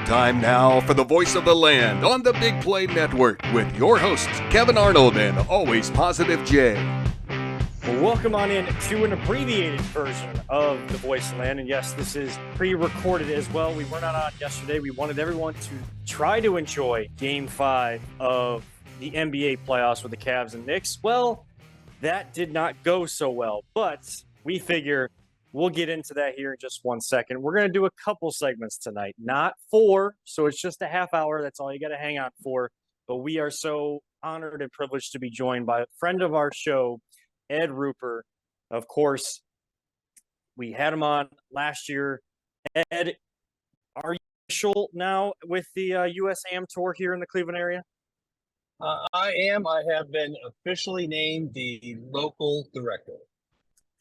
Time now for the voice of the land on the Big Play Network with your hosts, Kevin Arnold and Always Positive Jay. Well, welcome on in to an abbreviated version of the voice of the land. And yes, this is pre-recorded as well. We were not on yesterday. We wanted everyone to try to enjoy Game 5 of the NBA playoffs with the Cavs and Knicks. Well, that did not go so well, but we figure we'll get into that here in just 1 second. We're going to do a couple segments tonight, not 4, so it's just a half hour. That's all you got to hang out for. But we are so honored and privileged to be joined by a friend of our show, Ed Ruper. Of course, we had him on last year. Ed, are you official now with the USAM tour here in the Cleveland area? I am. I have been officially named the local director.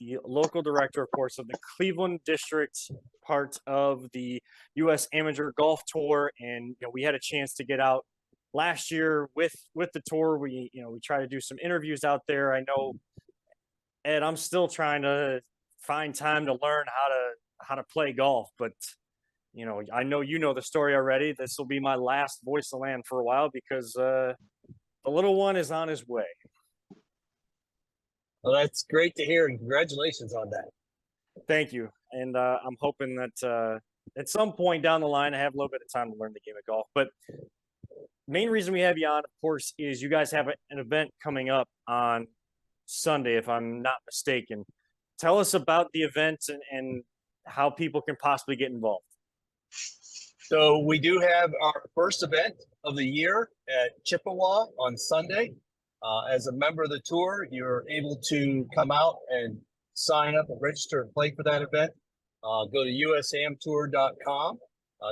The local director, of course, of the Cleveland District, part of the U.S. Amateur Golf Tour, and we had a chance to get out last year with the tour. We try to do some interviews out there. I know, Ed, I'm still trying to find time to learn how to play golf, but I know the story already. This will be my last voice of the land for a while because the little one is on his way. Well, that's great to hear, and congratulations on that. Thank you. And I'm hoping that at some point down the line, I have a little bit of time to learn the game of golf. But main reason we have you on, of course, is you guys have an event coming up on Sunday, if I'm not mistaken. Tell us about the event and how people can possibly get involved. So we do have our first event of the year at Chippewa on Sunday. As a member of the tour, you're able to come out and sign up and register and play for that event. Go to usamtour.com.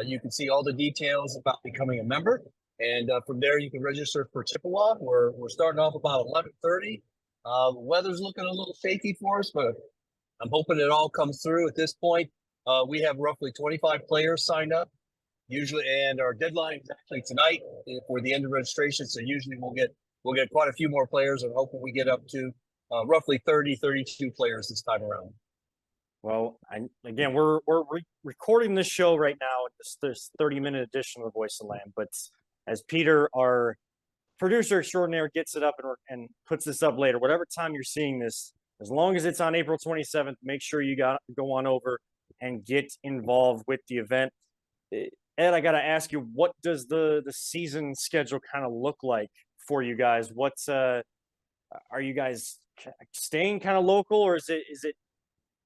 You can see all the details about becoming a member. And from there, you can register for Chippewa. We're starting off about 11:30. The weather's looking a little shaky for us, but I'm hoping it all comes through at this point. We have roughly 25 players signed up usually, and our deadline is actually tonight for the end of registration. So usually we'll get quite a few more players, and hoping we get up to roughly 32 players this time around. Well, again, we're recording this show right now, this 30-minute edition of the Voice of the Land. But as Peter, our producer extraordinaire, gets it up and puts this up later, whatever time you're seeing this, as long as it's on April 27th, make sure you go on over and get involved with the event. Ed, I got to ask you, what does the season schedule kind of look like for you guys? What's are you guys staying kind of local, or is it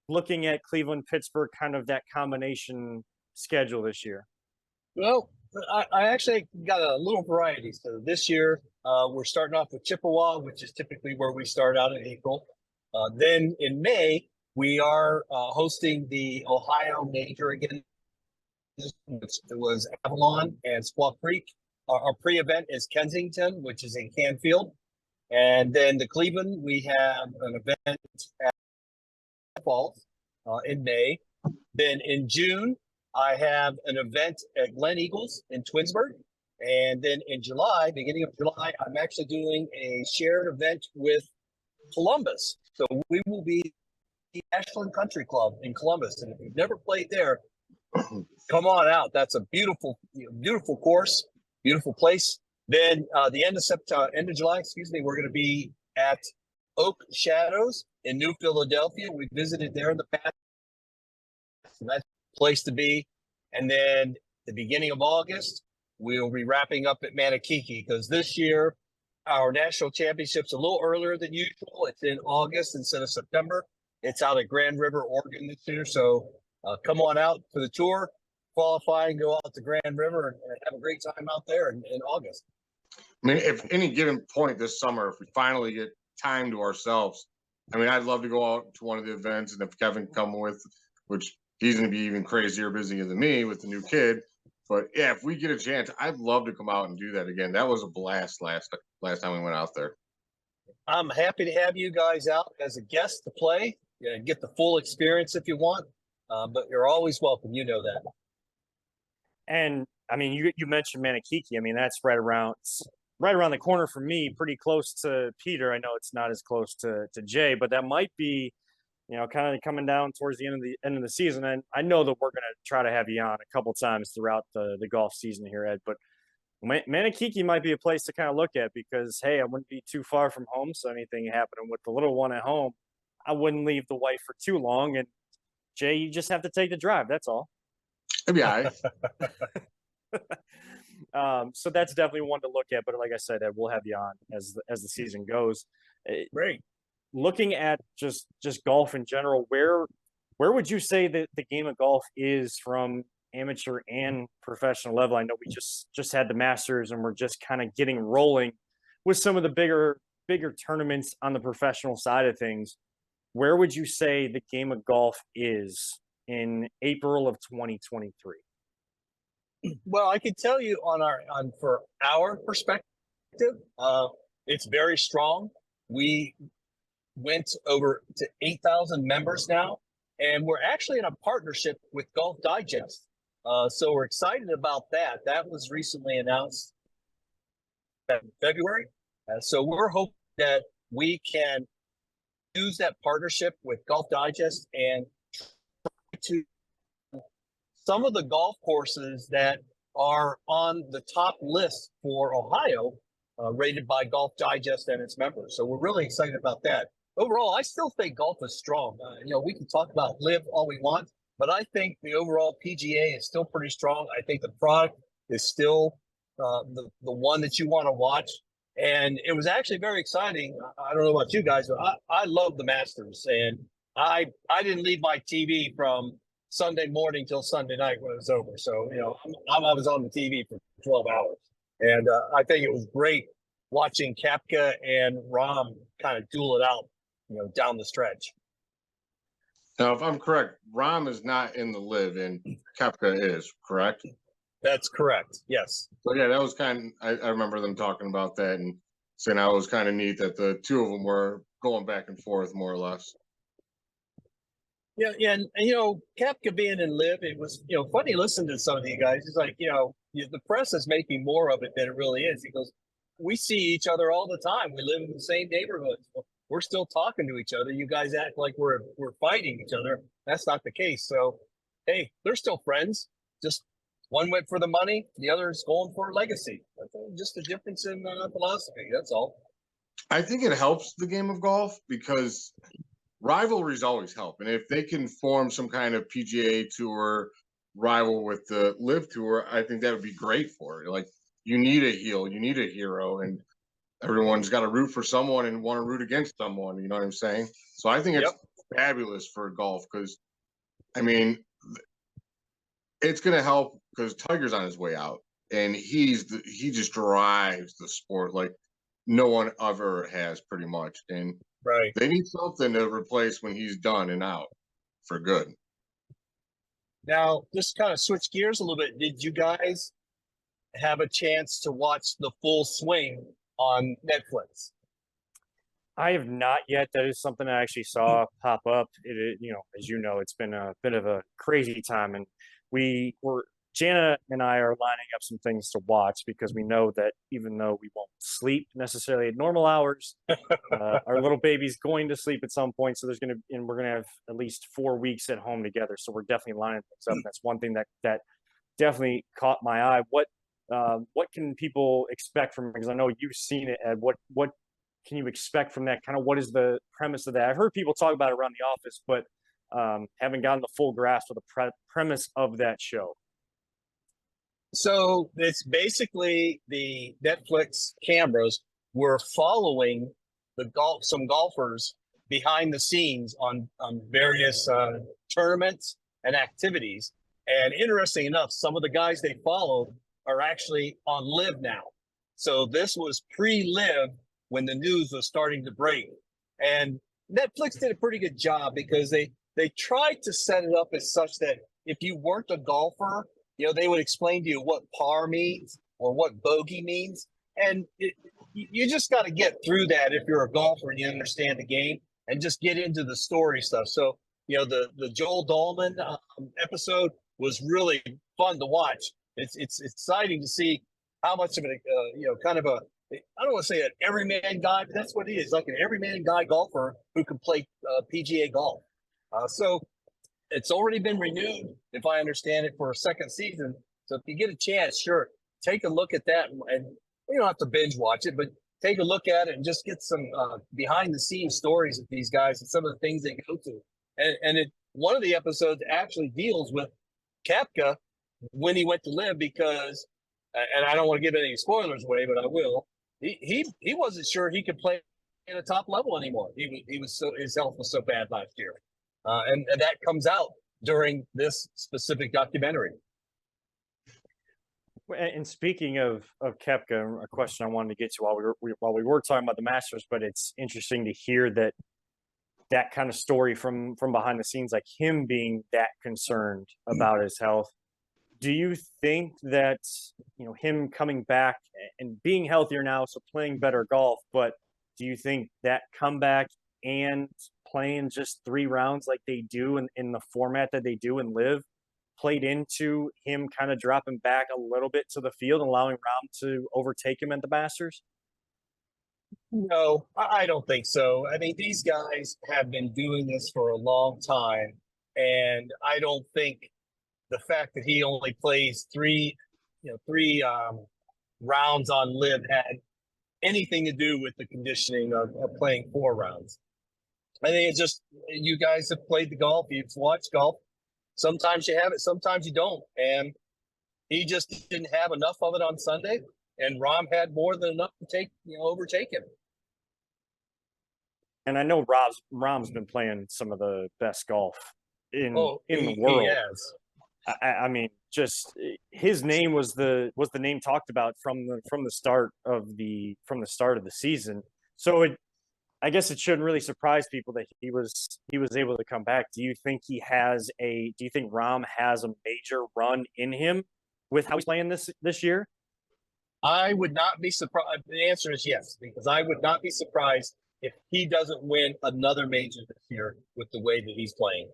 looking at Cleveland, Pittsburgh, kind of that combination schedule this year? Well, I actually got a little variety. So this year we're starting off with Chippewa, which is typically where we start out in April. Then in May we are hosting the Ohio Major again. It was Avalon and Squaw Creek. Our pre-event is Kensington, which is in Canfield. And then the Cleveland, we have an event at Falls in May. Then in June, I have an event at Glen Eagles in Twinsburg. And then in July, beginning of July, I'm actually doing a shared event with Columbus. So we will be the Ashland Country Club in Columbus. And if you've never played there, come on out. That's a beautiful course. Beautiful place. Then the end of July, we're going to be at Oak Shadows in New Philadelphia. We visited there in the past. So that's a place to be. And then the beginning of August, we'll be wrapping up at Manakiki, because this year our national championship's a little earlier than usual. It's in August instead of September. It's out at Grand River, Oregon this year. So come on out for the tour, qualify, and go out to Grand River and have a great time out there in August. I mean, if any given point this summer, if we finally get time to ourselves, I mean, I'd love to go out to one of the events, and if Kevin can come with, which he's going to be even crazier busier than me with the new kid. But yeah, if we get a chance, I'd love to come out and do that again. That was a blast last time we went out there. I'm happy to have you guys out as a guest to play. Get the full experience if you want, but you're always welcome. You know that. And I mean, you mentioned Manakiki. I mean, that's right around the corner for me, pretty close to Peter. I know it's not as close to Jay, but that might be kind of coming down towards the end of the season. And I know that we're going to try to have you on a couple times throughout the golf season here, Ed. But Manakiki might be a place to kind of look at because, hey, I wouldn't be too far from home. So anything happening with the little one at home, I wouldn't leave the wife for too long. And Jay, you just have to take the drive. That's all. It'd be all right. So that's definitely one to look at. But like I said, Ed, we'll have you on as the season goes. Great. Looking at just golf in general, where would you say that the game of golf is from amateur and professional level? I know we just had the Masters and we're just kind of getting rolling with some of the bigger tournaments on the professional side of things. Where would you say the game of golf is in April of 2023? Well, I can tell you for our perspective, it's very strong. We went over to 8,000 members now, and we're actually in a partnership with Golf Digest. So we're excited about that. That was recently announced in February. So we're hoping that we can use that partnership with Golf Digest and to some of the golf courses that are on the top list for Ohio, rated by Golf Digest and its members. So we're really excited about that. Overall, I still think golf is strong. We can talk about LIV all we want, but I think the overall PGA is still pretty strong. I think the product is still the one that you want to watch. And it was actually very exciting. I don't know about you guys, but I love the Masters. And I didn't leave my TV from Sunday morning till Sunday night when it was over. So, I was on the TV for 12 hours. And I think it was great watching Koepka and Rahm kind of duel it out, down the stretch. Now, if I'm correct, Rahm is not in the LIV and Koepka is, correct? That's correct. Yes. So yeah, that was I remember them talking about that and saying that was kind of neat that the two of them were going back and forth more or less. Yeah, and Koepka being in LIV, it was funny listening to some of you guys. It's like the press is making more of it than it really is. He goes, we see each other all the time. We live in the same neighborhoods. We're still talking to each other. You guys act like we're fighting each other. That's not the case. So, hey, they're still friends. Just one went for the money, the other is going for legacy. That's just a difference in philosophy. That's all. I think it helps the game of golf because rivalries always help. And if they can form some kind of PGA Tour rival with the LIV Tour, I think that would be great for it. Like, you need a heel, you need a hero, and everyone's got to root for someone and want to root against someone. You know what I'm saying? So I think it's fabulous for golf because, it's going to help because Tiger's on his way out, and he just drives the sport like no one ever has, pretty much. And right, they need something to replace when he's done and out for good. Now, just kind of switch gears a little bit. Did you guys have a chance to watch The Full Swing on Netflix? I have not yet. That is something I actually saw pop up. As you know, it's been a bit of a crazy time, and Jana and I are lining up some things to watch because we know that even though we won't sleep necessarily at normal hours, our little baby's going to sleep at some point. So we're going to have at least 4 weeks at home together. So we're definitely lining things up. That's one thing that definitely caught my eye. What can people expect from it? Because I know you've seen it, Ed. What can you expect from that? Kind of what is the premise of that? I've heard people talk about it around the office, but haven't gotten the full grasp of the premise of that show. So it's basically the Netflix cameras were following some golfers behind the scenes on various tournaments and activities. And interesting enough, some of the guys they followed are actually on LIV now. So this was pre-LIV when the news was starting to break. And Netflix did a pretty good job because they tried to set it up as such that if you weren't a golfer, they would explain to you what par means or what bogey means. And you just got to get through that if you're a golfer and you understand the game and just get into the story stuff. So, the Joel Dahlman episode was really fun to watch. It's exciting to see how much of kind of I don't want to say an everyman guy, but that's what he is, like an everyman guy golfer who can play PGA golf. So it's already been renewed, if I understand it, for a second season. So if you get a chance, sure, take a look at that, and you don't have to binge watch it, but take a look at it and just get some behind the scenes stories of these guys and some of the things they go to. And one of the episodes actually deals with Kepka when he went to live, because, and I don't want to give any spoilers away, but I will. He wasn't sure he could play at a top level anymore. He was so, his health was so bad last year, and that comes out during this specific documentary. And speaking of Kepka, a question I wanted to get to while we were talking about the Masters, but it's interesting to hear that kind of story from behind the scenes, like him being that concerned about his health. Do you think that, him coming back and being healthier now, so playing better golf, but do you think that comeback and playing just 3 rounds like they do in the format that they do and live played into him kind of dropping back a little bit to the field and allowing Rahm to overtake him at the Masters? No, I don't think so. I mean, these guys have been doing this for a long time, and I don't think the fact that he only plays three rounds on live had anything to do with the conditioning of playing 4 rounds. I think it's just, you guys have played the golf, you've watched golf. Sometimes you have it, sometimes you don't. And he just didn't have enough of it on Sunday, and Rahm had more than enough to overtake him. And I know Rahm's been playing some of the best golf in the world. He has. I mean, just his name was the name talked about from the start of the season. So I guess it shouldn't really surprise people that he was able to come back. Do you think Rahm has a major run in him with how he's playing this year? I would not be surprised. The answer is yes, because I would not be surprised if he doesn't win another major this year with the way that he's playing.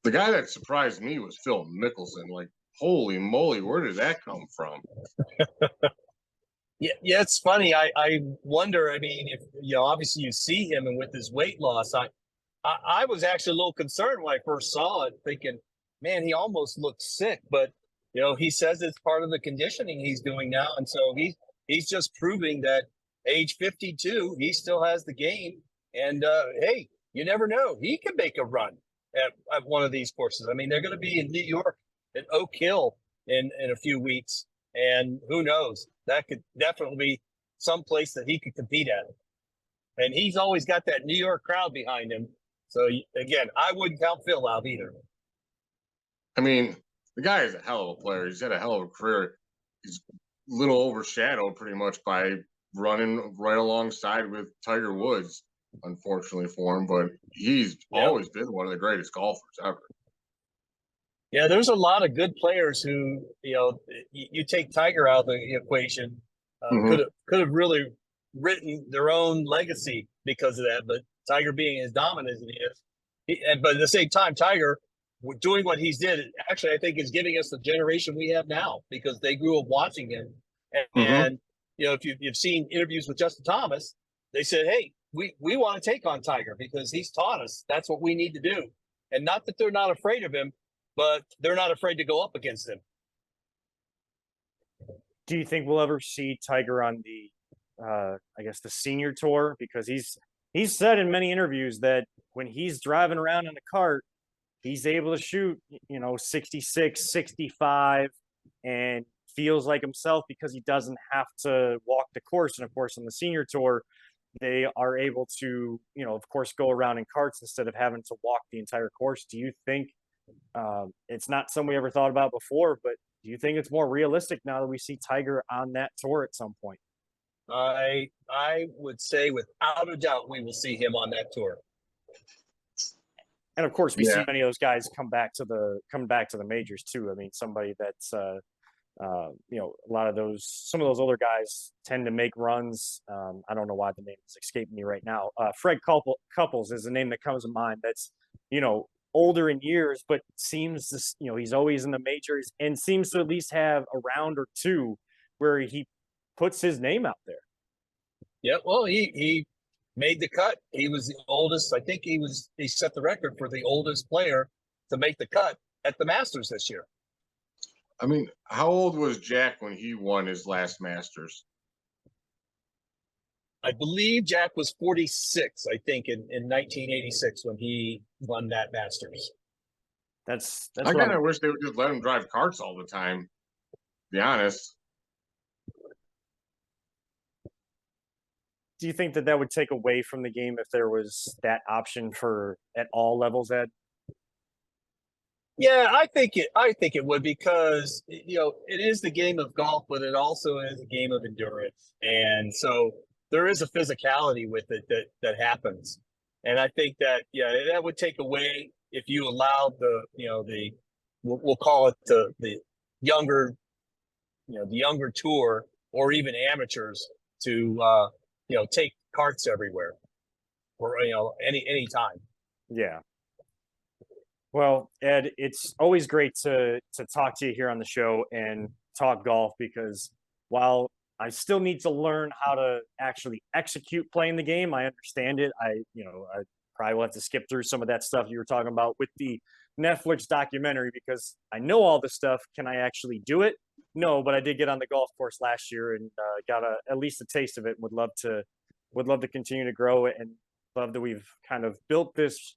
The guy that surprised me was Phil Mickelson. Like, holy moly, where did that come from? Yeah, it's funny. I wonder. I mean, if obviously you see him, and with his weight loss, I was actually a little concerned when I first saw it, thinking, man, he almost looks sick. But he says it's part of the conditioning he's doing now, and so he's just proving that age 52, he still has the game. And hey, you never know, he could make a run at one of these courses. I mean, they're going to be in New York at Oak Hill in a few weeks, and who knows? That could definitely be some place that he could compete at. And he's always got that New York crowd behind him. So again, I wouldn't count Phil out either. I mean, the guy is a hell of a player. He's had a hell of a career. He's a little overshadowed pretty much by running right alongside with Tiger Woods, unfortunately for him, but he's always been one of the greatest golfers ever. Yeah, there's a lot of good players who, you take Tiger out of the equation, could have really written their own legacy because of that. But Tiger being as dominant as he is, but at the same time, Tiger doing what he's did, actually, I think is giving us the generation we have now, because they grew up watching him. And if you've seen interviews with Justin Thomas, they said, hey, we want to take on Tiger because he's taught us that's what we need to do. And not that they're not afraid of him, but they're not afraid to go up against him. Do you think we'll ever see Tiger on the, I guess, the senior tour? Because he's said in many interviews that when he's driving around in a cart, he's able to shoot, 66, 65, and feels like himself because he doesn't have to walk the course. And of course, on the senior tour, they are able to, of course, go around in carts instead of having to walk the entire course. Do you think it's not something we ever thought about before, but do you think it's more realistic now that we see Tiger on that tour at some point? I would say without a doubt we will see him on that tour. And of course, we see many of those guys come back to the majors too. I mean, somebody that's a lot of some of those older guys tend to make runs. I don't know why the name is escaping me right now. Fred Couples is the name that comes to mind. That's older in years, but seems to, he's always in the majors and seems to at least have a round or two where he puts his name out there. Yeah, well, he made the cut. He was the oldest. I think he set the record for the oldest player to make the cut at the Masters this year. I mean, how old was Jack when he won his last Masters? I believe Jack was 46, I think, in 1986 when he won that Masters. That's I kind of wish they would just let him drive carts all the time, to be honest. Do you think that would take away from the game if there was that option for at all levels, Ed? Yeah, I think it would, because it is the game of golf, but it also is a game of endurance, and so there is a physicality with it that happens, and I think that that would take away if you allowed we'll call it the younger the younger tour or even amateurs to take carts everywhere or any time. Yeah. Well, Ed, it's always great to talk to you here on the show and talk golf, because while I still need to learn how to actually execute playing the game, I understand it. I probably will have to skip through some of that stuff you were talking about with the Netflix documentary, because I know all this stuff. Can I actually do it? No, but I did get on the golf course last year and got at least a taste of it. Would love to continue to grow it, and love that we've kind of built this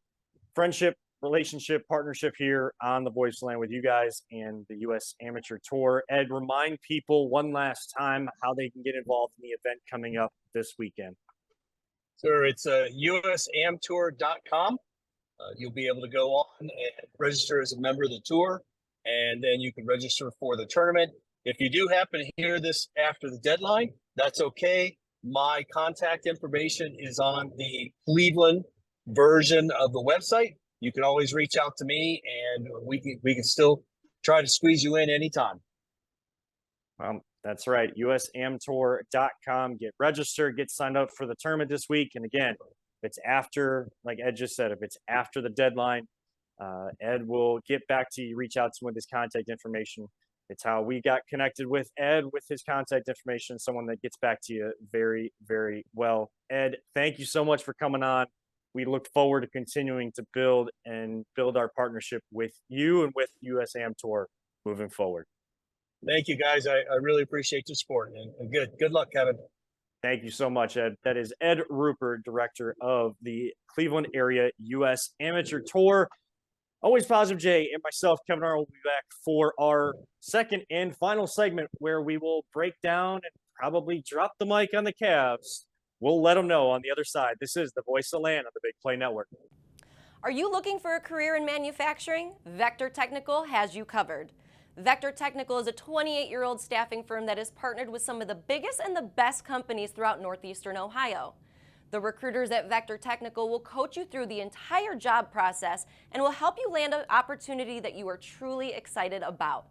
friendship, relationship, partnership here on the Voice Land with you guys and the U.S. Amateur Tour. Ed, remind people one last time how they can get involved in the event coming up this weekend. Sure, it's usamtour.com. You'll be able to go on and register as a member of the tour, and then you can register for the tournament. If you do happen to hear this after the deadline, that's okay. My contact information is on the Cleveland version of the website. You can always reach out to me, and we can still try to squeeze you in anytime. That's right. usamtour.com. Get registered, get signed up for the tournament this week. And again, if it's after, like Ed just said, if it's after the deadline, Ed will get back to you, reach out to him with his contact information. It's how we got connected with Ed, with his contact information, someone that gets back to you very, very well. Ed, thank you so much for coming on. We look forward to continuing to build our partnership with you and with USAM Tour moving forward. Thank you, guys. I really appreciate your support, and good luck, Kevin. Thank you so much, Ed. That is Ed Ruper, director of the Cleveland area U.S. Amateur Tour. Always Positive J and myself, Kevin Arnold, will be back for our second and final segment, where we will break down and probably drop the mic on the Cavs. We'll let them know on the other side. This is the Voice of Land on the Big Play Network. Are you looking for a career in manufacturing? Vector Technical has you covered. Vector Technical is a 28-year-old staffing firm that is partnered with some of the biggest and the best companies throughout northeastern Ohio. The recruiters at Vector Technical will coach you through the entire job process and will help you land an opportunity that you are truly excited about.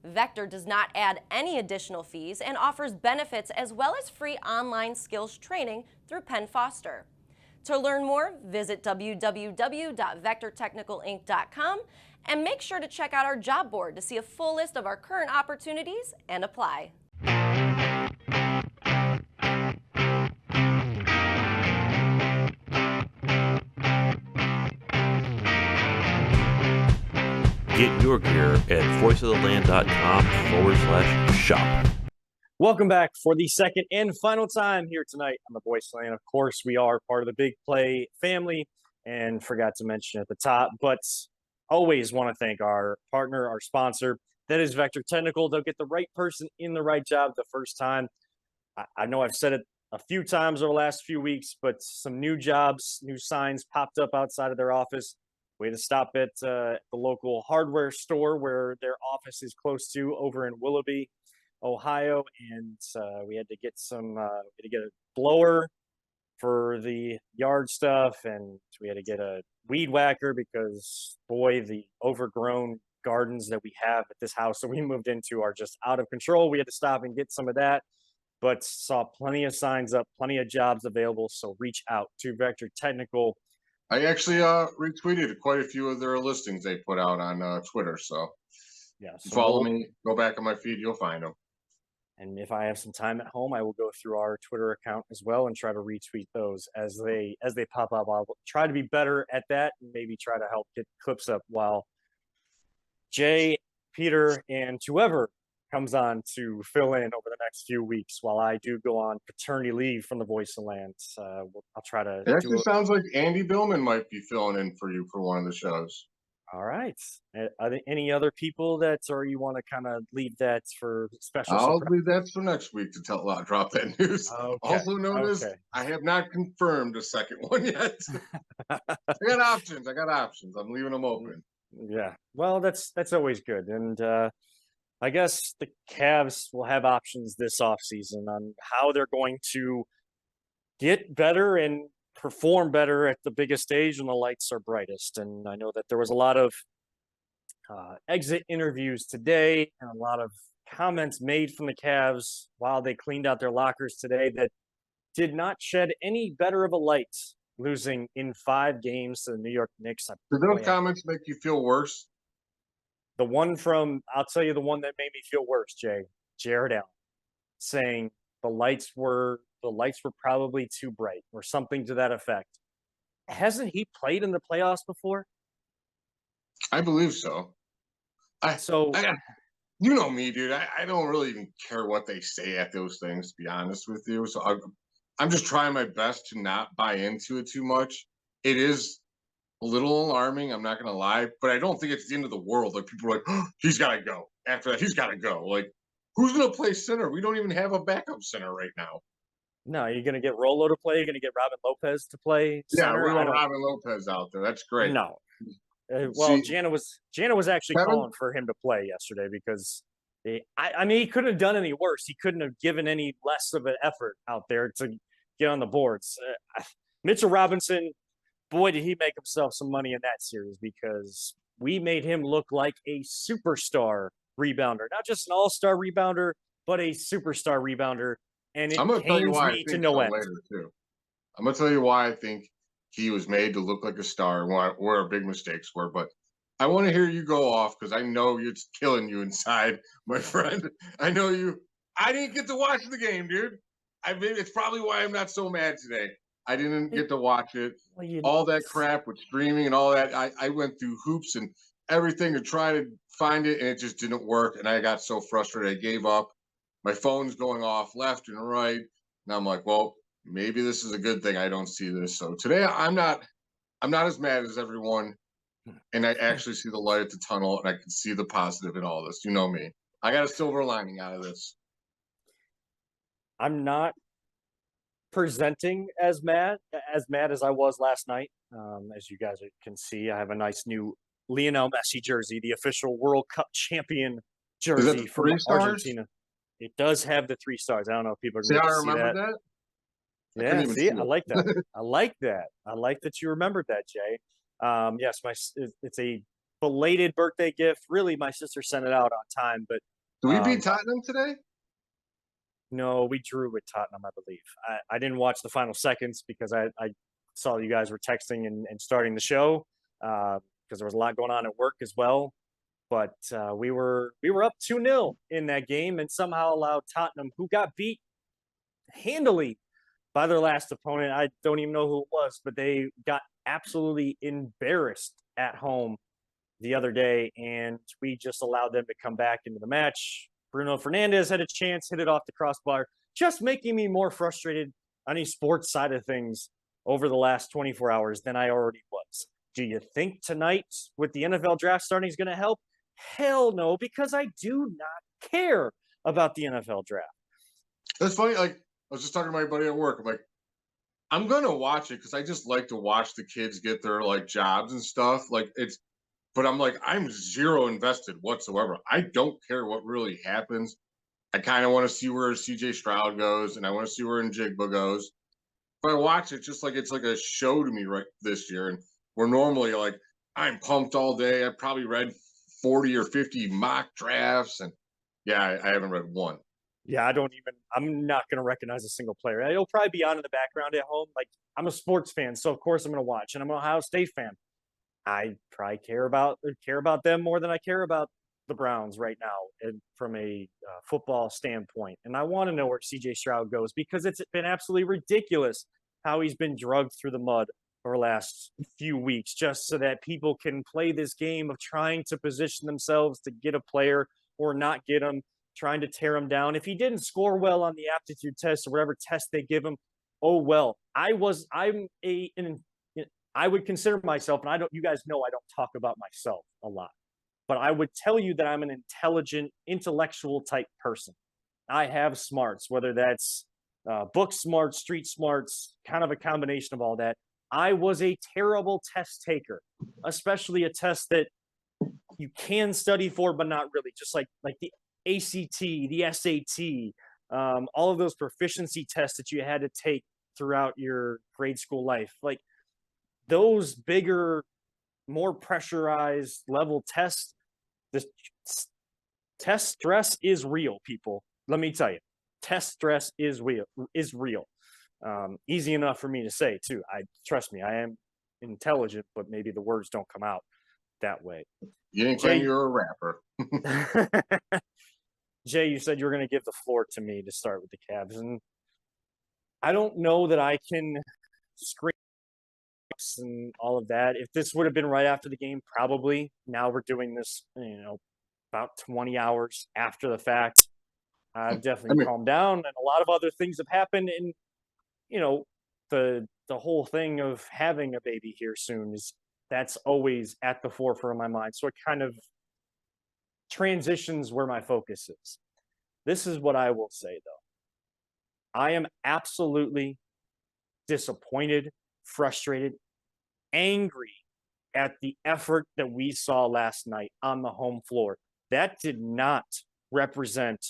Vector does not add any additional fees and offers benefits as well as free online skills training through Penn Foster. To learn more, visit www.vectortechnicalinc.com and make sure to check out our job board to see a full list of our current opportunities and apply. Get your gear at voiceoftheland.com/shop. Welcome back for the second and final time here tonight on the Voice Land. Of course, we are part of the Big Play family, and forgot to mention at the top, but always want to thank our partner, our sponsor. That is Vector Technical. They'll get the right person in the right job the first time. I know I've said it a few times over the last few weeks, but some new jobs, new signs popped up outside of their office. We had to stop at the local hardware store where their office is close to over in Willoughby, Ohio, and we had to get a blower for the yard stuff, and we had to get a weed whacker because, boy, the overgrown gardens that we have at this house that we moved into are just out of control. We had to stop and get some of that, but saw plenty of signs up, plenty of jobs available, so reach out to Vector Technical. I actually retweeted quite a few of their listings they put out on Twitter. So, yeah, follow me, go back on my feed, you'll find them. And if I have some time at home, I will go through our Twitter account as well and try to retweet those as they pop up. I'll try to be better at that and maybe try to help get clips up while Jay, Peter, and whoever comes on to fill in over the next few weeks while I do go on paternity leave from the Voice of Land. I'll try to It actually sounds like Andy Billman might be filling in for you for one of the shows. All right. Are there any other people or you want to kind of leave that for special I'll surprise? leave that for next week to drop that news. Okay. Also notice I have not confirmed a second one yet. I got options. I'm leaving them open. Yeah. Well, that's always good. And I guess the Cavs will have options this offseason on how they're going to get better and perform better at the biggest stage when the lights are brightest. And I know that there was a lot of exit interviews today and a lot of comments made from the Cavs while they cleaned out their lockers today that did not shed any better of a light, losing in 5 games to the New York Knicks. Did those comments make you feel worse? I'll tell you the one that made me feel worse, Jay, Jared Allen, saying the lights were probably too bright or something to that effect. Hasn't he played in the playoffs before? I believe so. You know me, dude. I don't really even care what they say at those things, to be honest with you. So I'm just trying my best to not buy into it too much. It is a little alarming, I'm not going to lie, but I don't think it's the end of the world. Like, people are like, oh, he's got to go. After that, he's got to go. Like, who's going to play center? We don't even have a backup center right now. No, you're going to get Rolo to play. You're going to get Robin Lopez to play center. Yeah, we want Robin Lopez out there. That's great. No. Well, Jana was actually calling for him to play yesterday because he couldn't have done any worse. He couldn't have given any less of an effort out there to get on the boards. Mitchell Robinson, boy, did he make himself some money in that series because we made him look like a superstar rebounder, not just an all-star rebounder, but a superstar rebounder. And it pains me to no end. Too. I'm going to tell you why I think he was made to look like a star and where our big mistakes were. But I want to hear you go off because I know it's killing you inside, my friend. I know you. I didn't get to watch the game, dude. It's probably why I'm not so mad today. I didn't get to watch it. All that crap with streaming and all that. I went through hoops and everything to try to find it, and it just didn't work. And I got so frustrated, I gave up. My phone's going off left and right. And I'm like, well, maybe this is a good thing I don't see this. So today I'm not as mad as everyone. And I actually see the light at the tunnel, and I can see the positive in all this. You know me. I got a silver lining out of this. I'm not presenting as mad as I was last night. As you guys can see, I have a nice new Lionel Messi jersey, the official World Cup champion jersey from Argentina. It does have the 3 stars. I don't know if people are going to see that. Yeah, see, I like that. I like that. I like that you remembered that, Jay. Yes, it's a belated birthday gift. Really, my sister sent it out on time, but do we beat Tottenham today? No, we drew with Tottenham, I believe. I didn't watch the final seconds because I saw you guys were texting and starting the show because there was a lot going on at work as well. But we were up 2-0 in that game and somehow allowed Tottenham, who got beat handily by their last opponent. I don't even know who it was, but they got absolutely embarrassed at home the other day, and we just allowed them to come back into the match. Bruno Fernandes had a chance, hit it off the crossbar, just making me more frustrated on the sports side of things over the last 24 hours than I already was. Do you think tonight with the NFL draft starting is going to help? Hell no, because I do not care about the NFL draft. That's funny. Like, I was just talking to my buddy at work. I'm like, I'm going to watch it because I just like to watch the kids get their jobs and stuff. But I'm like, I'm zero invested whatsoever. I don't care what really happens. I kind of want to see where CJ Stroud goes, and I want to see where Njigba goes. But I watch it just like it's like a show to me right this year. And we're normally I'm pumped all day. I probably read 40 or 50 mock drafts, and yeah, I haven't read one. Yeah, I'm not going to recognize a single player. It'll probably be on in the background at home. I'm a sports fan, so of course I'm going to watch, and I'm an Ohio State fan. I probably care about them more than I care about the Browns right now and from a football standpoint. And I want to know where CJ Stroud goes because it's been absolutely ridiculous how he's been drugged through the mud over the last few weeks just so that people can play this game of trying to position themselves to get a player or not get him, trying to tear him down. If he didn't score well on the aptitude test or whatever test they give him, oh well. I would consider myself, and you guys know I don't talk about myself a lot, but I would tell you that I'm an intelligent, intellectual type person. I have smarts, whether that's book smarts, street smarts, kind of a combination of all that. I was a terrible test taker, especially a test that you can study for, but not really, just like the ACT, the SAT, all of those proficiency tests that you had to take throughout your grade school life. Like those bigger, more pressurized level tests, the test stress is real, people. Let me tell you, test stress is real. Easy enough for me to say too. Trust me, I am intelligent, but maybe the words don't come out that way. You didn't claim you were a rapper. Jay, you said you were going to give the floor to me to start with the Cavs, and I don't know that I can scream and all of that. If this would have been right after the game, probably. Now we're doing this, about 20 hours after the fact. I've definitely calmed down, and a lot of other things have happened. And the whole thing of having a baby here soon that's always at the forefront of my mind. So it kind of transitions where my focus is. This is what I will say, though. I am absolutely disappointed, frustrated, angry at the effort that we saw last night on the home floor. That did not represent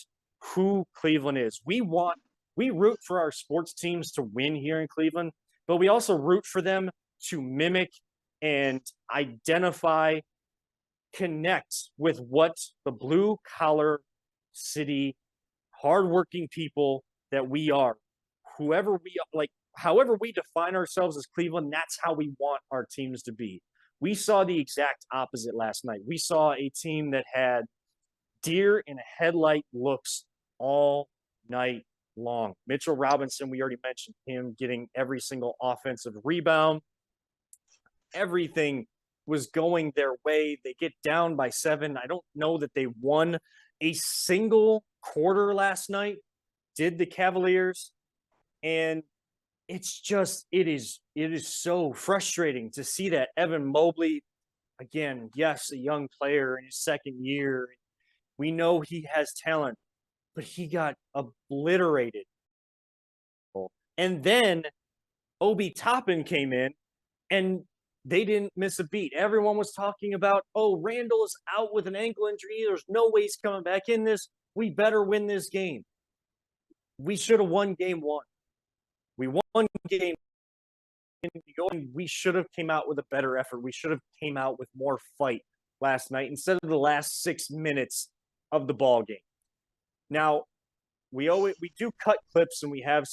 who Cleveland is. We root for our sports teams to win here in Cleveland, but we also root for them to mimic and identify, connect with what the blue collar city, hardworking people that we are. However we define ourselves as Cleveland, that's how we want our teams to be. We saw the exact opposite last night. We saw a team that had deer in a headlight looks all night long. Mitchell Robinson, we already mentioned him getting every single offensive rebound. Everything was going their way. They get down by 7. I don't know that they won a single quarter last night, did the Cavaliers. And it's just, it is so frustrating to see that Evan Mobley, again, yes, a young player in his second year. We know he has talent, but he got obliterated. And then Obi Toppin came in and they didn't miss a beat. Everyone was talking about, Randall is out with an ankle injury. There's no way he's coming back in this. We better win this game. We should have won game 1. We won game. We should have came out with a better effort. We should have came out with more fight last night instead of the last 6 minutes of the ball game. Now, we do cut clips, and we have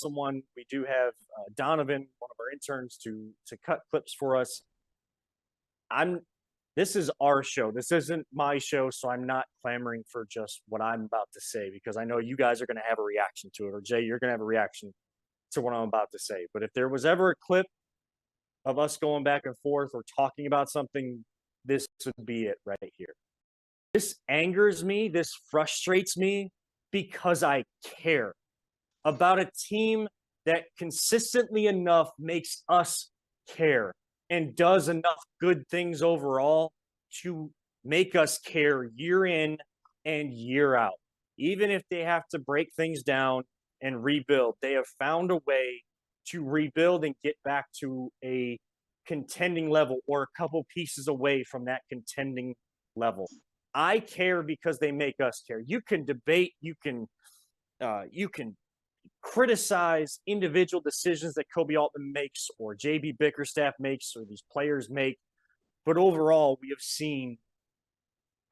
Donovan, one of our interns, to cut clips for us. This is our show. This isn't my show, so I'm not clamoring for just what I'm about to say because I know you guys are going to have a reaction to it, or Jay, you're going to have a reaction to what I'm about to say. But if there was ever a clip of us going back and forth or talking about something, this would be it right here. This angers me. This frustrates me because I care about a team that consistently enough makes us care and does enough good things overall to make us care year in and year out. Even if they have to break things down and rebuild, they have found a way to rebuild and get back to a contending level or a couple pieces away from that contending level. I care because they make us care. You can debate, you can criticize individual decisions that Kobe Altman makes or JB Bickerstaff makes or these players make, but overall we have seen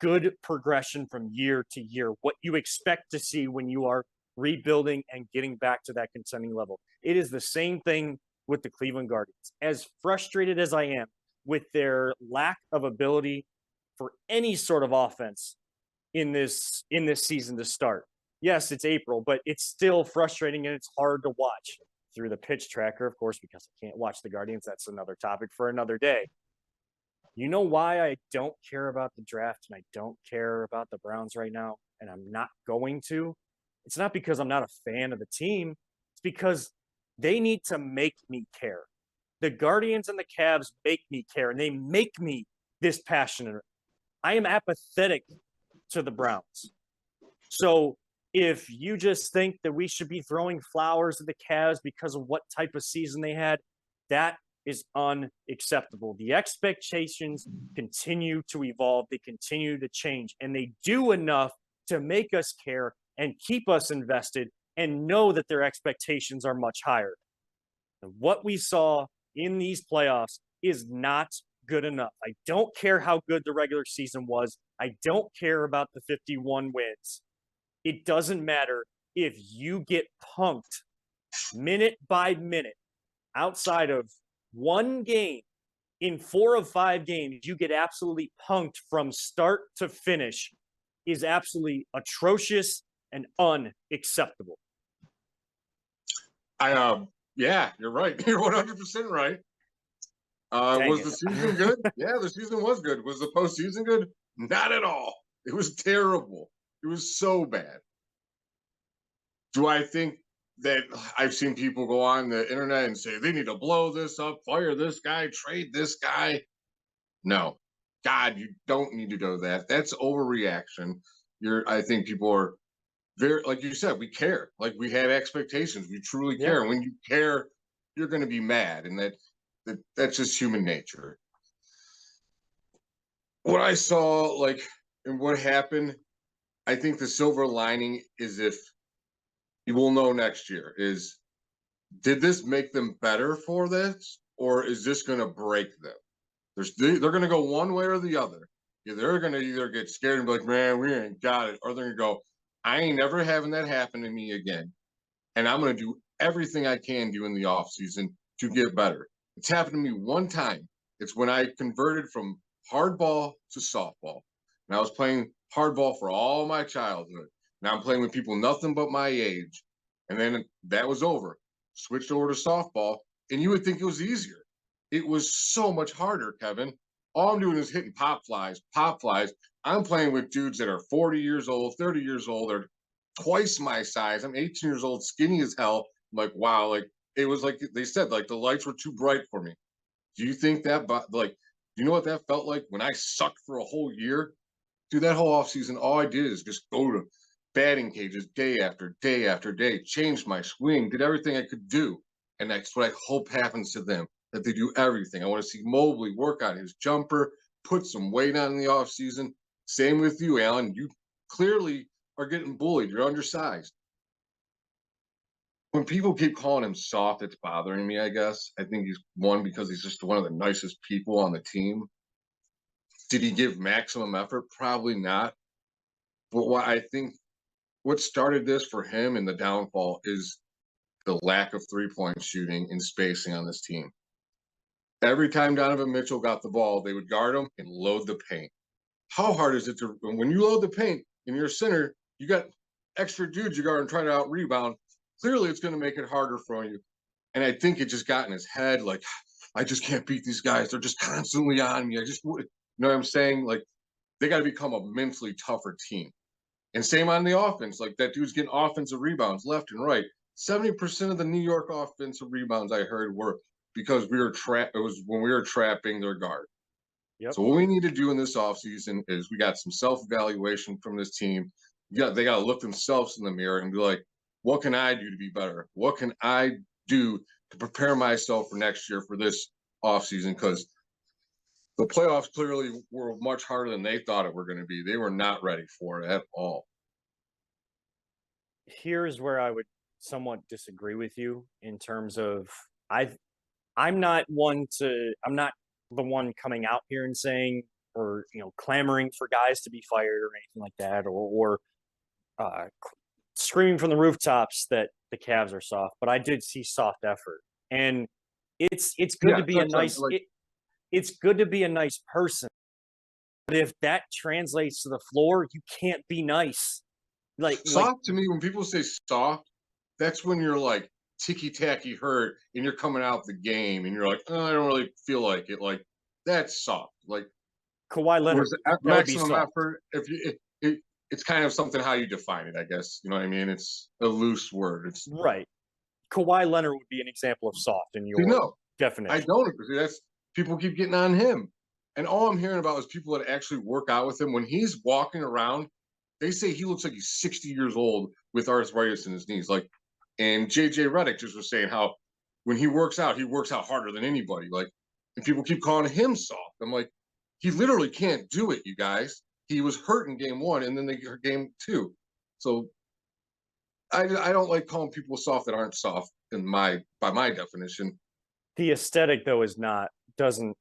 good progression from year to year, what you expect to see when you are rebuilding and getting back to that contending level. It is the same thing with the Cleveland Guardians. As frustrated as I am with their lack of ability for any sort of offense, in this season to start. Yes, it's April, but it's still frustrating and it's hard to watch through the pitch tracker, of course, because I can't watch the Guardians. That's another topic for another day. You know why I don't care about the draft and I don't care about the Browns right now, and I'm not going to? It's not because I'm not a fan of the team. It's because they need to make me care. The Guardians and the Cavs make me care, and they make me this passionate. I am apathetic to the Browns. So if you just think that we should be throwing flowers at the Cavs because of what type of season they had, that is unacceptable. The expectations continue to evolve, they continue to change, and they do enough to make us care and keep us invested and know that their expectations are much higher. And what we saw in these playoffs is not good enough. I don't care how good the regular season was. I don't care about the 51 wins. It doesn't matter if you get punked minute by minute outside of one game. In 4 of 5 games, you get absolutely punked from start to finish is absolutely atrocious and unacceptable. Yeah, you're right. You're 100% right. Was the season good? Yeah, the season was good. Was the postseason good? Not at all. It was terrible. It was so bad. Do I think that I've seen people go on the internet and say they need to blow this up, fire this guy, trade this guy? No. God, you don't need to do that. That's overreaction. I think people are very, like you said, we care. Like we have expectations. We truly care. And when you care, you're going to be mad, and that's just human nature. What I saw, like, and what happened, I think the silver lining is, if you will know next year, is did this make them better for this, or is this going to break them? They're going to go one way or the other. Yeah, they're going to either get scared and be like, man, we ain't got it, or they're going to go, I ain't never having that happen to me again. And I'm going to do everything I can do in the offseason to get better. It's happened to me one time. It's when I converted from hardball to softball. And I was playing hardball for all my childhood. Now I'm playing with people nothing but my age. And then that was over. Switched over to softball. And you would think it was easier. It was so much harder, Kevin. All I'm doing is hitting pop flies, pop flies. I'm playing with dudes that are 40 years old, 30 years old. They're twice my size. I'm 18 years old, skinny as hell. I'm like, wow, like it was like they said, like the lights were too bright for me. Do you think that, like, do you know what that felt like when I sucked for a whole year? Dude, that whole offseason, all I did is just go to batting cages day after day after day, changed my swing, did everything I could do. And that's what I hope happens to them, that they do everything. I want to see Mobley work on his jumper, put some weight on in the offseason. Same with you, Alan. You clearly are getting bullied. You're undersized. When people keep calling him soft, it's bothering me, I guess. I think he's one, because he's just one of the nicest people on the team. Did he give maximum effort? Probably not. But what I think what started this for him and the downfall is the lack of three-point shooting and spacing on this team. Every time Donovan Mitchell got the ball, they would guard him and load the paint. How hard is it to, when you load the paint and you're a center, you got extra dudes you guard and try to out-rebound. Clearly, it's going to make it harder for you. And I think it just got in his head, like, I just can't beat these guys. They're just constantly on me. You know what I'm saying? Like, they got to become a mentally tougher team. And same on the offense. Like, that dude's getting offensive rebounds left and right. 70% of the New York offensive rebounds I heard were because it was when we were trapping their guard. Yep. So what we need to do in this offseason is we got some self-evaluation from this team. They got to look themselves in the mirror and be like, what can I do to be better? What can I do to prepare myself for next year for this offseason? Because the playoffs clearly were much harder than they thought it were going to be. They were not ready for it at all. Here's where I would somewhat disagree with you in terms of I'm not the one coming out here and saying, or clamoring for guys to be fired or anything like that, or screaming from the rooftops that the Cavs are soft. But I did see soft effort, and it's good to be a nice it's good to be a nice person. But if that translates to the floor, you can't be nice. Soft to me, when people say soft, that's when you're like ticky-tacky hurt and you're coming out the game and you're like, oh, I don't really feel like it. Like, that's soft. Like, Kawhi Leonard, whereas that would be maximum soft. effort, if you it's kind of something how you define it, I guess. You know what I mean? It's a loose word. It's Right. Kawhi Leonard would be an example of soft in your no, definition. I don't agree. That's people keep getting on him. And all I'm hearing about is people that actually work out with him. When he's walking around, they say he looks like he's 60 years old with arthritis in his knees. Like, and JJ Redick just was saying how when he works out harder than anybody. Like, and people keep calling him soft. I'm like, he literally can't do it, you guys. He was hurt in game one, and then they get game two. So I don't like calling people soft that aren't soft by my definition. The aesthetic, though, doesn't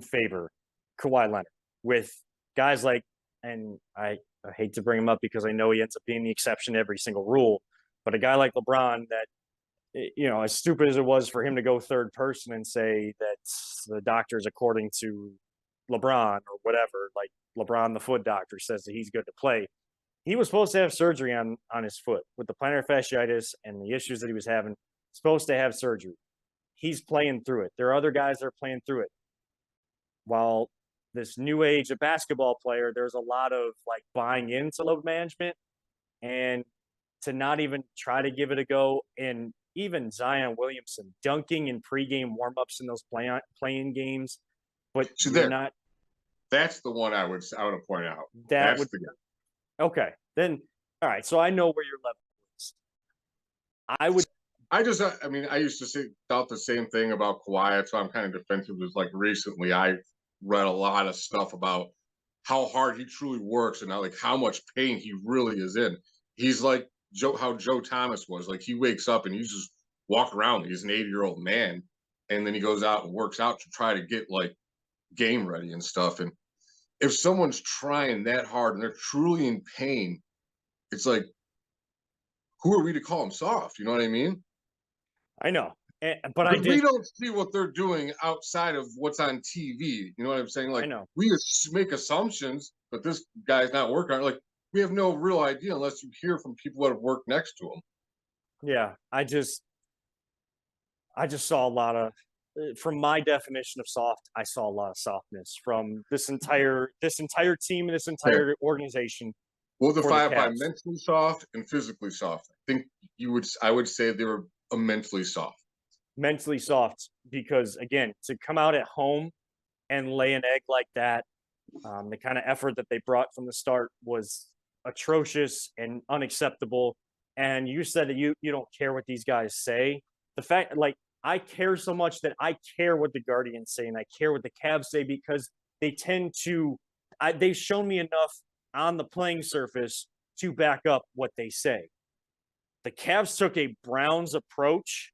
favor Kawhi Leonard with guys like, and I hate to bring him up because I know he ends up being the exception to every single rule, but a guy like LeBron that, as stupid as it was for him to go third person and say that the doctors, according to LeBron or whatever, like LeBron, the foot doctor, says that he's good to play. He was supposed to have surgery on his foot with the plantar fasciitis and the issues that he was having. Supposed to have surgery. He's playing through it. There are other guys that are playing through it. While this new age of basketball player, there's a lot of like buying into load management and to not even try to give it a go. And even Zion Williamson dunking in pregame warmups in those playing games, but So you're not. That's the one I would point out. That That's would the guy. Okay, then all right. So I know where your level is. I used to say thought the same thing about Kawhi, so I'm kind of defensive. Is like recently I read a lot of stuff about how hard he truly works and how much pain he really is in. He's like how Joe Thomas was. Like he wakes up and he's just walk around. He's an 80-year-old man, and then he goes out and works out to try to get like game ready and stuff. And if someone's trying that hard and they're truly in pain, it's like, who are we to call them soft? You know what I mean? I know, but we don't see what they're doing outside of what's on TV. You know what I'm saying? Like, I know. we just make assumptions, but this guy's not working on it. Like, we have no real idea unless you hear from people that have worked next to him. Yeah, I just saw a lot of, from my definition of soft, I saw a lot of softness from this entire team and this entire organization. We'll define it by mentally soft and physically soft. I think I would say they were mentally soft. Mentally soft because, again, to come out at home and lay an egg like that, the kind of effort that they brought from the start was atrocious and unacceptable. And you said that you don't care what these guys say. The fact, like, I care so much that I care what the Guardians say and I care what the Cavs say because they tend to they've shown me enough on the playing surface to back up what they say. The Cavs took a Browns approach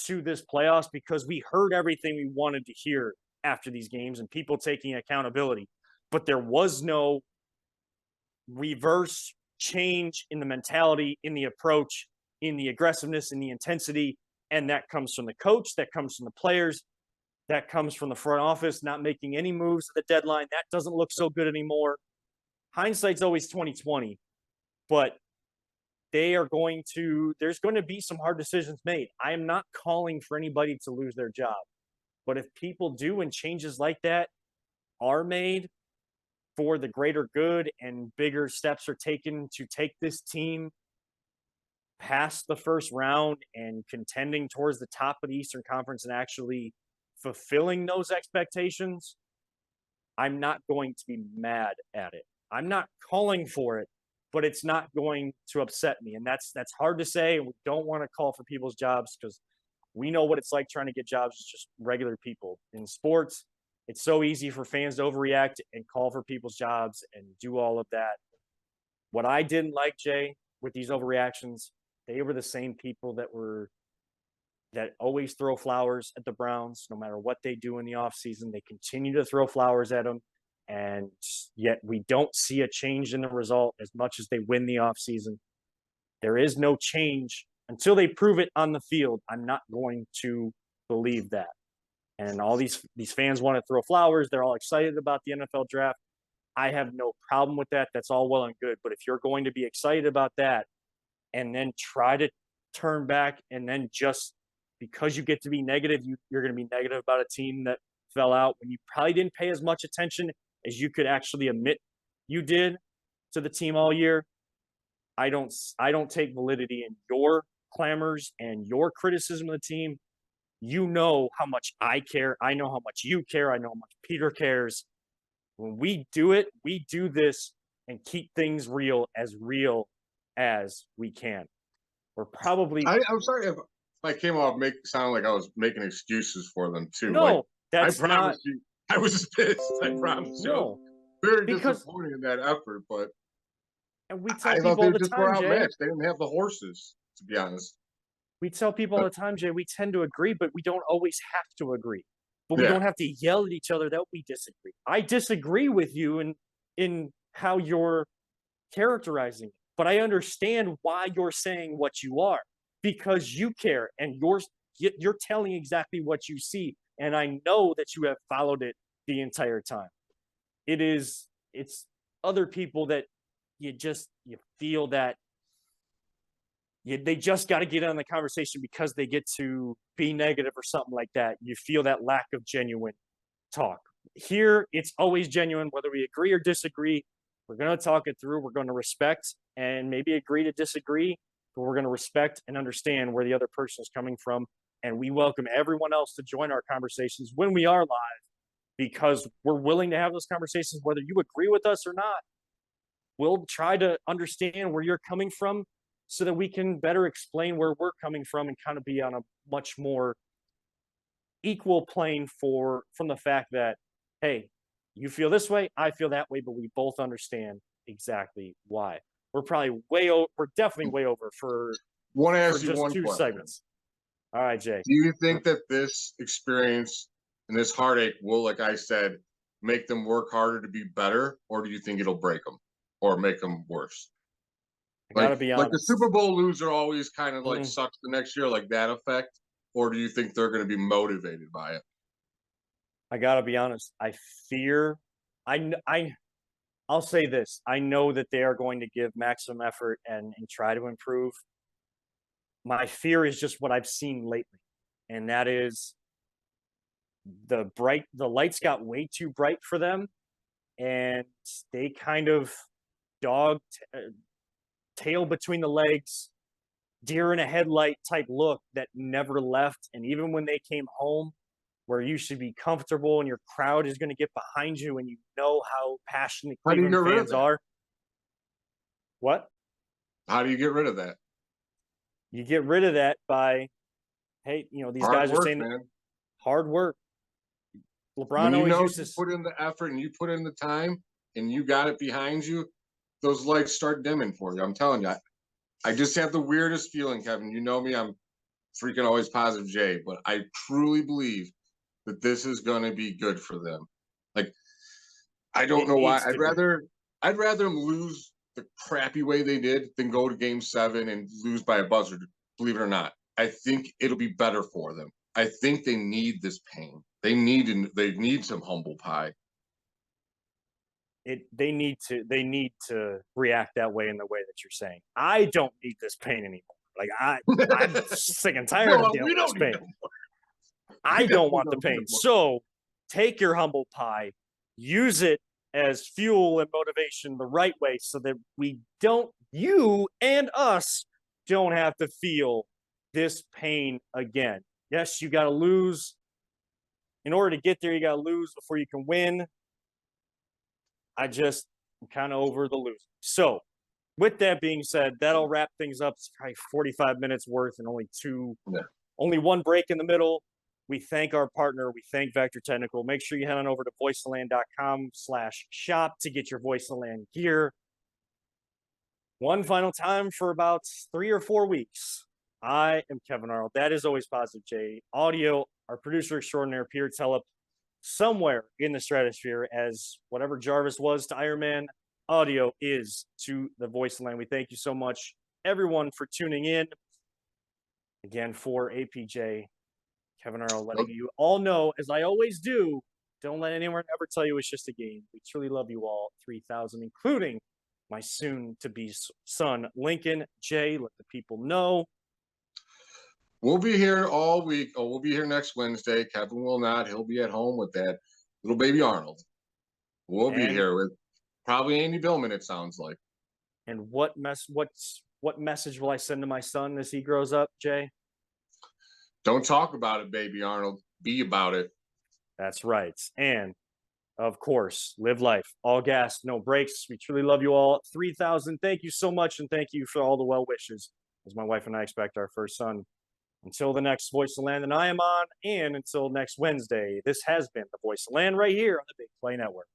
to this playoffs because we heard everything we wanted to hear after these games and people taking accountability. But there was no reverse change in the mentality, in the approach, in the aggressiveness, in the intensity. And that comes from the coach, that comes from the players, that comes from the front office not making any moves at the deadline. That doesn't look so good anymore. Hindsight's always 2020, but there's going to be some hard decisions made. I am not calling for anybody to lose their job, but if people do and changes like that are made for the greater good and bigger steps are taken to take this team past the first round and contending towards the top of the Eastern Conference and actually fulfilling those expectations, I'm not going to be mad at it. I'm not calling for it, but it's not going to upset me. And that's hard to say. And we don't want to call for people's jobs because we know what it's like trying to get jobs as just regular people. In sports, it's so easy for fans to overreact and call for people's jobs and do all of that. What I didn't like, Jay, with these overreactions, they were the same people that always throw flowers at the Browns, no matter what they do in the offseason. They continue to throw flowers at them. And yet we don't see a change in the result as much as they win the offseason. There is no change until they prove it on the field. I'm not going to believe that. And all these fans want to throw flowers. They're all excited about the NFL draft. I have no problem with that. That's all well and good. But if you're going to be excited about that and then try to turn back and then just because you get to be negative, you're going to be negative about a team that fell out when you probably didn't pay as much attention as you could actually admit you did to the team all year. I don't take validity in your clamors and your criticism of the team. You know how much I care. I know how much you care. I know how much Peter cares. When we do it, we do this and keep things real as we can. We're probably I'm sorry if I came off sound like I was making excuses for them too. no. Like, That's I promise not. you, I was pissed. I promise you. No, Very because disappointed in that effort, but and we I tell thought people they all the just were time, Jay. outmatched. They didn't have the horses, to be honest. We tell people all the time, Jay. We tend to agree, but we don't always have to agree. But we Yeah. don't have to yell at each other that we disagree. I disagree with you in how you're characterizing it, but I understand why you're saying what you are because you care and you're telling exactly what you see, and I know that you have followed it the entire time. It's other people that you feel that they just got to get on the conversation because they get to be negative or something like that. You feel that lack of genuine talk. Here, it's always genuine, whether we agree or disagree. We're going to talk it through. We're going to respect and maybe agree to disagree, but we're going to respect and understand where the other person is coming from. And we welcome everyone else to join our conversations when we are live because we're willing to have those conversations, whether you agree with us or not. We'll try to understand where you're coming from so that we can better explain where we're coming from and kind of be on a much more equal plane from the fact that, hey, you feel this way, I feel that way, but we both understand exactly why. We're definitely way over for Want to ask you just one two question. segments. All right, Jay. Do you think that this experience and this heartache will, like I said, make them work harder to be better, or do you think it'll break them or make them worse? I gotta be honest. Like the Super Bowl loser always kind of like sucks the next year, like that effect, or do you think they're going to be motivated by it? I gotta be honest. I fear. I'll say this. I know that they are going to give maximum effort and try to improve. My fear is just what I've seen lately, and that is the lights got way too bright for them, and they kind of dogged tail between the legs, deer in a headlight type look that never left. And even when they came home, where you should be comfortable and your crowd is going to get behind you and you know how passionate Cleveland fans are. What? How do you get rid of that? You get rid of that by, hey, these guys are saying hard work. LeBron always used to put in the effort and you put in the time and you got it behind you, those lights start dimming for you. I'm telling you, I just have the weirdest feeling, Kevin. You know me, I'm freaking always positive Jay, but I truly believe that this is going to be good for them. Like, I don't know why. I'd rather them lose the crappy way they did than go to Game 7 and lose by a buzzer. Believe it or not, I think it'll be better for them. I think they need this pain. They need some humble pie. They need to react that way in the way that you're saying. I don't need this pain anymore. Like I'm sick and tired of dealing with this pain. I don't want the pain. So take your humble pie, use it as fuel and motivation the right way so that you and us don't have to feel this pain again. Yes, you got to lose. In order to get there, you got to lose before you can win. I'm kind of over the losing. So with that being said, that'll wrap things up. It's probably 45 minutes worth and only one break in the middle. We thank our partner. We thank Vector Technical. Make sure you head on over to voiceland.com/shop to get your Voice of the Land gear. One final time for about 3 or 4 weeks. I am Kevin Arnold. That is always Positive J. Audio, our producer extraordinaire, Peter Tellup, somewhere in the stratosphere, as whatever Jarvis was to Iron Man, audio is to the Voice of the Land. We thank you so much, everyone, for tuning in. Again, for APJ, Kevin Arnold, letting you all know, as I always do, Don't let anyone ever tell you it's just a game. We truly love you all, 3,000, including my soon-to-be son, Lincoln. Jay, let the people know. We'll be here all week. Oh, we'll be here next Wednesday. Kevin will not. He'll be at home with that little baby Arnold. We'll be here with probably Andy Billman, it sounds like. And what message will I send to my son as he grows up, Jay? Don't talk about it, baby Arnold. Be about it. That's right. And of course, live life. All gas, no brakes. We truly love you all. 3,000. Thank you so much. And thank you for all the well wishes as my wife and I expect our first son. Until the next Voice of Land that I am on, and until next Wednesday, this has been the Voice of Land right here on the Big Play Network.